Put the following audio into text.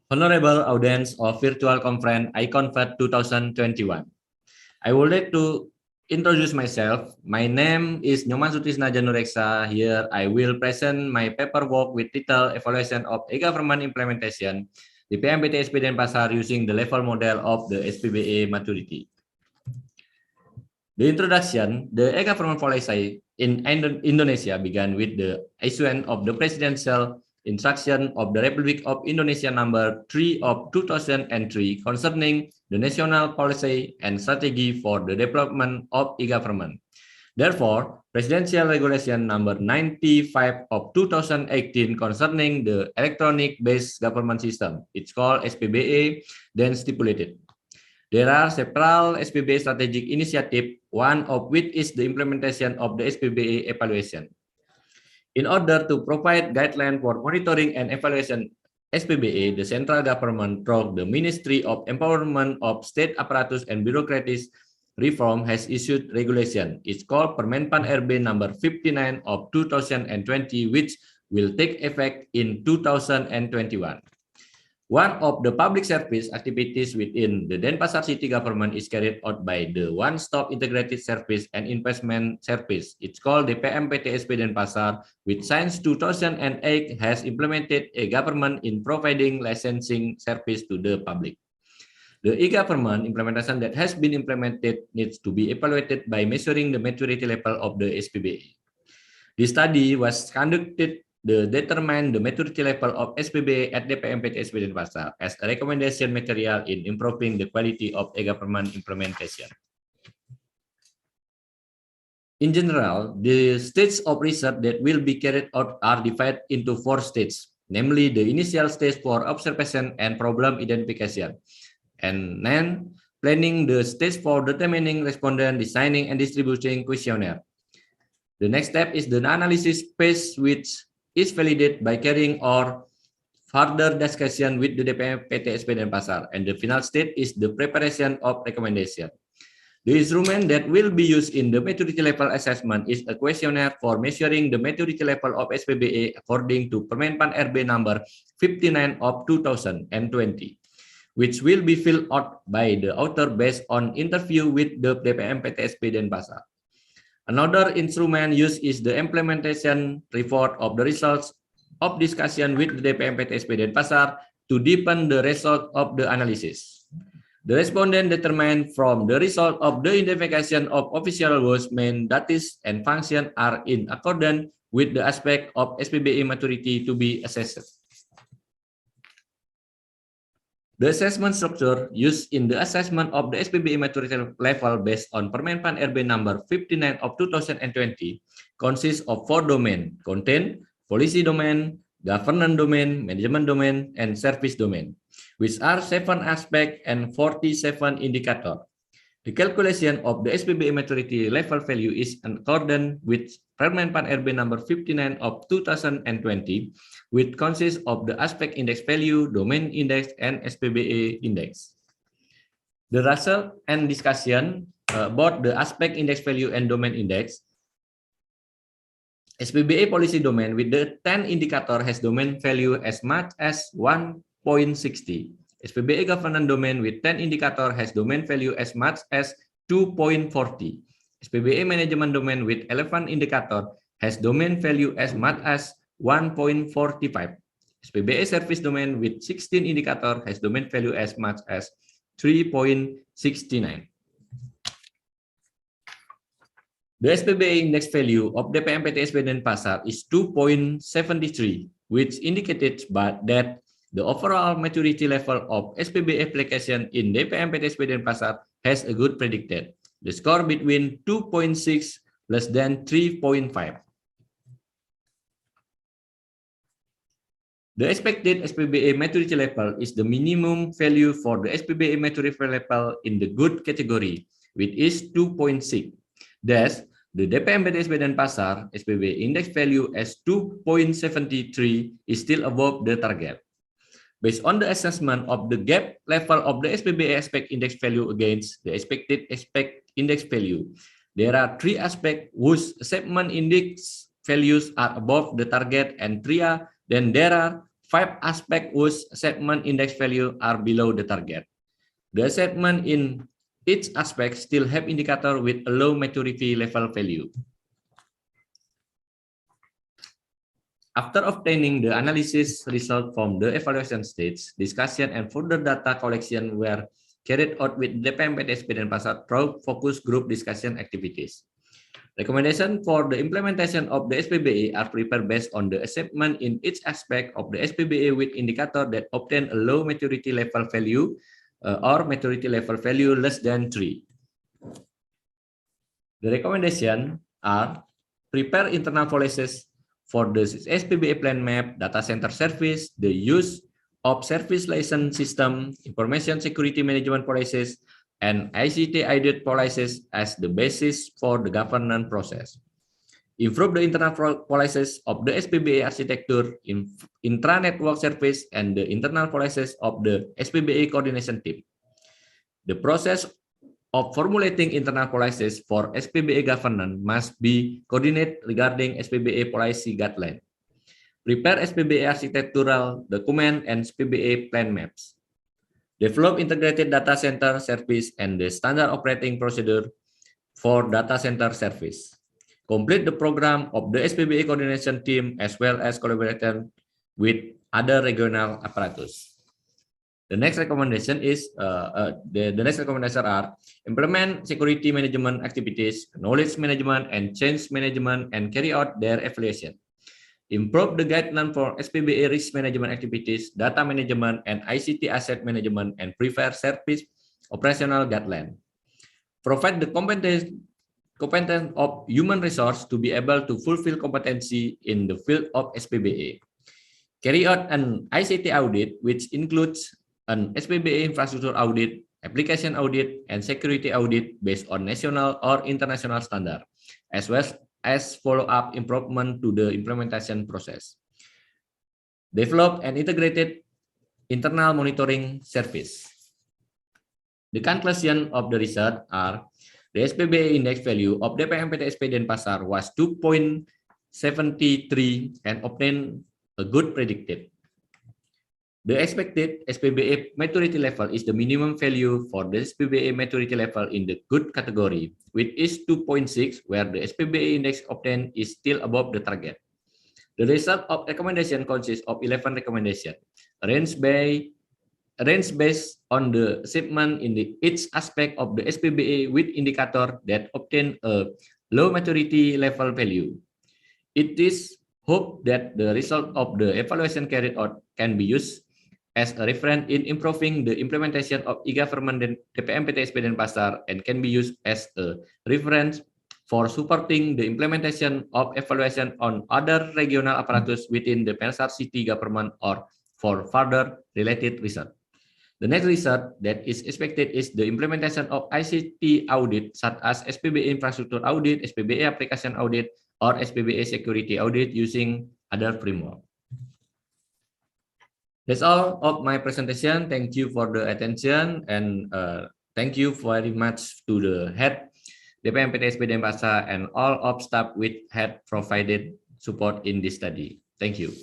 Honorable audience of virtual conference IConVET 2021. I would like to introduce myself. My name is Nyoman Sutrisna Janureksa. Here I will present my paperwork with title Evaluation of E-Government Implementation, DPMPTSP Denpasar using the level model of the SPBE maturity. The introduction, the e-government policy in Indonesia began with the issuance of the presidential instruction of the Republic of Indonesia number 3 of 2003 concerning the national policy and strategy for the development of e-government. Therefore, Presidential Regulation number 95 of 2018 concerning the electronic-based government system, it's called SPBE, then stipulated. There are several SPBE strategic initiatives, one of which is the implementation of the SPBE evaluation. In order to provide guidelines for monitoring and evaluation SPBE, the central government through the Ministry of Empowerment of State Apparatus and Bureaucratic Reform has issued regulation. It's called PermenPANRB Number 59 of 2020, which will take effect in 2021. One of the public service activities within the Denpasar city government is carried out by the One-Stop Integrated Service and Investment Service. It's called DPMPTSP Denpasar, which since 2008 has implemented a government in providing licensing service to the public. The e-government implementation that has been implemented needs to be evaluated by measuring the maturity level of the SPBE. This study was conducted to determine the maturity level of SPBE at DPMPTSP Denpasar as a recommendation material in improving the quality of e-government implementation. In general, the stages of research that will be carried out are divided into 4 stages, namely the initial stage for observation and problem identification, and then planning the stage for determining respondent, designing and distributing questionnaire. The next step is the analysis phase, which is validated by carrying or further discussion with the DPMPTSP Denpasar, and the final stage is the preparation of recommendation. The instrument that will be used in the maturity level assessment is a questionnaire for measuring the maturity level of SPBE according to PermenPANRB Number 59 of 2020, which will be filled out by the author based on interview with the DPMPTSP Denpasar. Another instrument used is the implementation report of the results of discussion with the DPMPTSP Denpasar to deepen the result of the analysis. The respondent determined from the result of the identification of official words, main duties, and function are in accordance with the aspect of SPBE maturity to be assessed. The assessment structure used in the assessment of the SPBE maturity level based on PermenPANRB Number 59 of 2020 consists of 4 domains: content, policy domain, governance domain, management domain, and service domain, which are 7 aspects and 47 indicators. The calculation of the SPBE maturity level value is in accordance with PermenPANRB Number 59 of 2020, which consists of the aspect index value, domain index, and SPBE index. The result and discussion about the aspect index value and domain index. SPBE Policy Domain with the 10 indicator has domain value as much as 1.60. SPBE Governance Domain with 10 indicator has domain value as much as 2.40. SPBE Management Domain with 11 indicator has domain value as much as 1.45. SPBE Service Domain with 16 indicator has domain value as much as 3.69. The SPBE index value of DPMPTSP Denpasar is 2.73, which indicated that the overall maturity level of SPBE application in DPMPTSP Denpasar has a good predicted. The score between 2.6 less than 3.5. The expected SPBE maturity level is the minimum value for the SPBE maturity level in the good category, which is 2.6. Thus, the DPMPTSP Denpasar SPBE index value as 2.73 is still above the target. Based on the assessment of the gap level of the SPBE aspect index value against the expected aspect index value, there are 3 aspects whose assessment index values are above the target, and then there are 5 aspects whose assessment index value are below the target. The assessment in each aspect still have indicator with a low maturity level value. After obtaining the analysis result from the evaluation stage, discussion and further data collection were carried out with DPMPTSP Denpasar through focus group discussion activities. Recommendation for the implementation of the SPBE are prepared based on the assessment in each aspect of the SPBE with indicator that obtain a low maturity level value or maturity level value less than 3. The recommendation are prepare internal policies for the SPBE plan map, data center service, the use of service license system, information security management policies, and ICT audit policies as the basis for the governance process. Improve the internal policies of the SPBE architecture, intra-network service, and the internal policies of the SPBE coordination team. The process of formulating internal policies for SPBE governance must be coordinated regarding SPBE policy guideline. Prepare SPBE architectural document and SPBE plan maps. Develop integrated data center service and the standard operating procedure for data center service. Complete the program of the SPBE coordination team as well as collaboration with other regional apparatus. The next recommendation is the next recommendation are implement security management activities, knowledge management, and change management, and carry out their evaluation. Improve the guideline for SPBE risk management activities, data management, and ICT asset management, and prepare service operational guideline. Provide the competence of human resource to be able to fulfill competency in the field of SPBE. Carry out an ICT audit, which includes an SPBE infrastructure audit, application audit, and security audit based on national or international standard, as well as follow-up improvement to the implementation process. Develop an integrated internal monitoring service. The conclusion of the research are the SPBE index value of DPMPTSP Denpasar was 2.73 and obtained a good predicate. The expected SPBE maturity level is the minimum value for the SPBE maturity level in the good category, which is 2.6, where the SPBE index obtained is still above the target. The result of recommendation consists of 11 recommendations, arranged based on the assessment in each aspect of the SPBE with indicator that obtain a low maturity level value. It is hoped that the result of the evaluation carried out can be used as a reference in improving the implementation of e-government DPMPTSP Denpasar and can be used as a reference for supporting the implementation of evaluation on other regional apparatus within the Denpasar city government or for further related research. The next research that is expected is the implementation of ICT audit such as SPBE infrastructure audit, SPBE application audit, or SPBE security audit using other framework. That's all of my presentation. Thank you for the attention and thank you very much to the head DPMPTSP Denpasar and all of staff which had provided support in this study. Thank you.